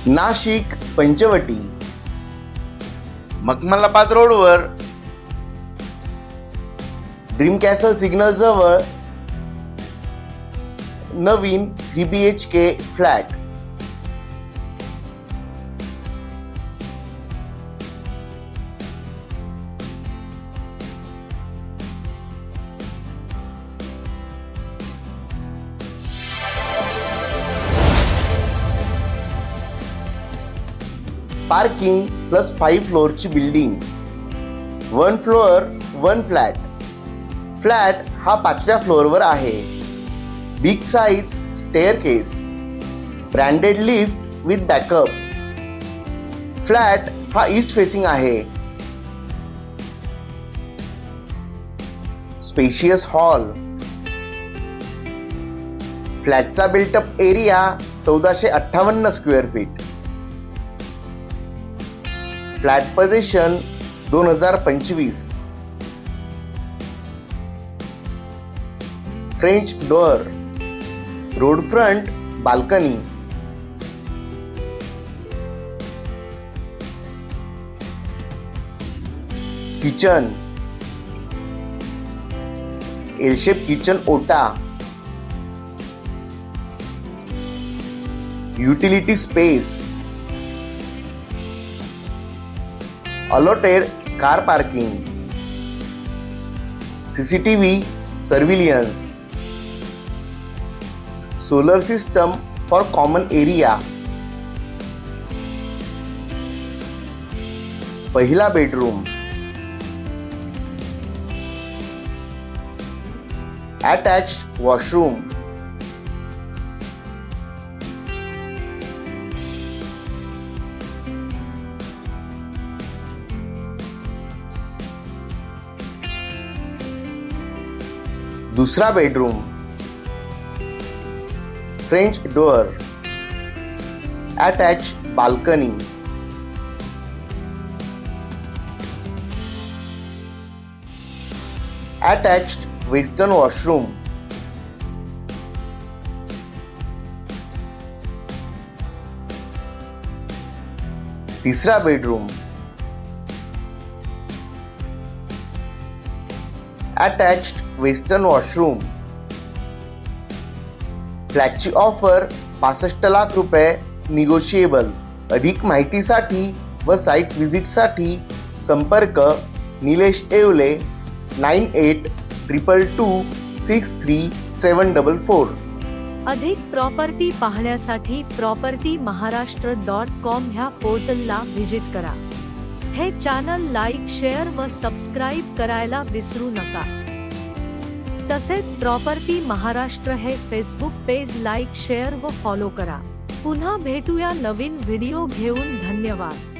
नाशिक पंचवटी, मखमलाबाद रोडवर dream castle signal जवळ नवीन 3 BHK फ्लॅट. पार्किंग प्लस 5 फ्लोअरची बिल्डिंग. 1 floor 1 flat. फ्लॅट हा 5व्या फ्लोअरवर आहे. Big size staircase, branded lift with backup. Flat हा ईस्ट फेसिंग आहे. Spacious hall. फ्लॅटचा built up area 1458 square feet. Flat position 2025. French door, road front balcony. Kitchen, L shape kitchen ओटा. Utility space, allotted car parking, CCTV surveillance, solar system for common area. पहिला bedroom. attached washroom. दूसरा bedroom. French door, attach balcony. Attached western washroom. तिसरा bedroom. Attached western washroom. फ्लॅटची offer 65 lakh रुपये negotiable. अधिक माहितीसाठी व site व्हिजिटसाठी संपर्क निलेश येवले 9822263744. अधिक प्रॉपर्टी पाहण्यासाठी propertymaharaष्ट्र.com ह्या पोर्टलला व्हिजिट करा. हे चॅनल लाईक, शेअर व सबस्क्राईब करायला विसरू नका. तसेच प्रॉपर्टी महाराष्ट्र हे फेसबुक पेज लाईक, शेअर व फॉलो करा. पुन्हा भेटूया नवीन व्हिडिओ घेऊन. धन्यवाद.